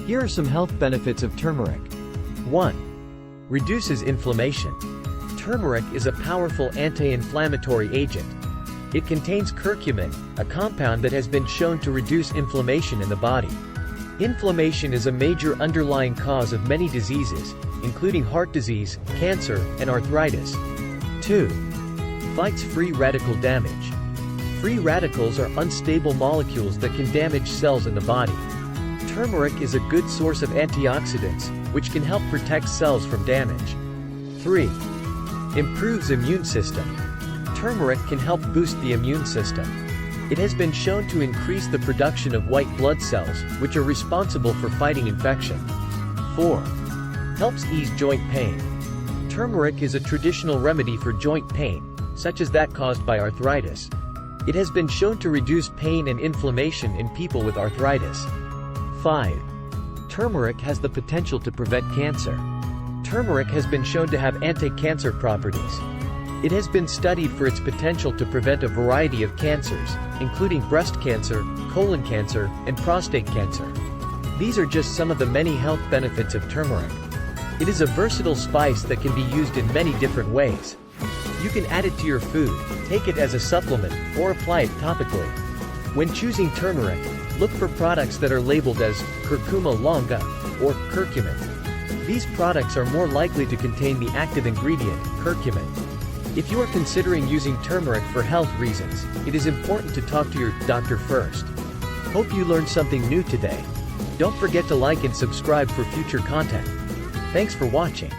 Here are some health benefits of turmeric. 1. Reduces inflammation. Turmeric is a powerful anti-inflammatory agent. It contains curcumin, a compound that has been shown to reduce inflammation in the body. Inflammation is a major underlying cause of many diseases, including heart disease, cancer, and arthritis. 2. Fights free radical damage. Free radicals are unstable molecules that can damage cells in the body. Turmeric is a good source of antioxidants, which can help protect cells from damage. 3. Improves immune system. Turmeric can help boost the immune system. It has been shown to increase the production of white blood cells, which are responsible for fighting infection. 4. Helps ease joint pain. Turmeric is a traditional remedy for joint pain, such as that caused by arthritis. It has been shown to reduce pain and inflammation in people with arthritis. 5. Turmeric has the potential to prevent cancer. Turmeric has been shown to have anti-cancer properties. It has been studied for its potential to prevent a variety of cancers, including breast cancer, colon cancer, and prostate cancer. These are just some of the many health benefits of turmeric. It is a versatile spice that can be used in many different ways. You can add it to your food, take it as a supplement, or apply it topically. When choosing turmeric, look for products that are labeled as Curcuma longa or Curcumin. These products are more likely to contain the active ingredient, curcumin. If you are considering using turmeric for health reasons, it is important to talk to your doctor first. Hope you learned something new today. Don't forget to like and subscribe for future content. Thanks for watching.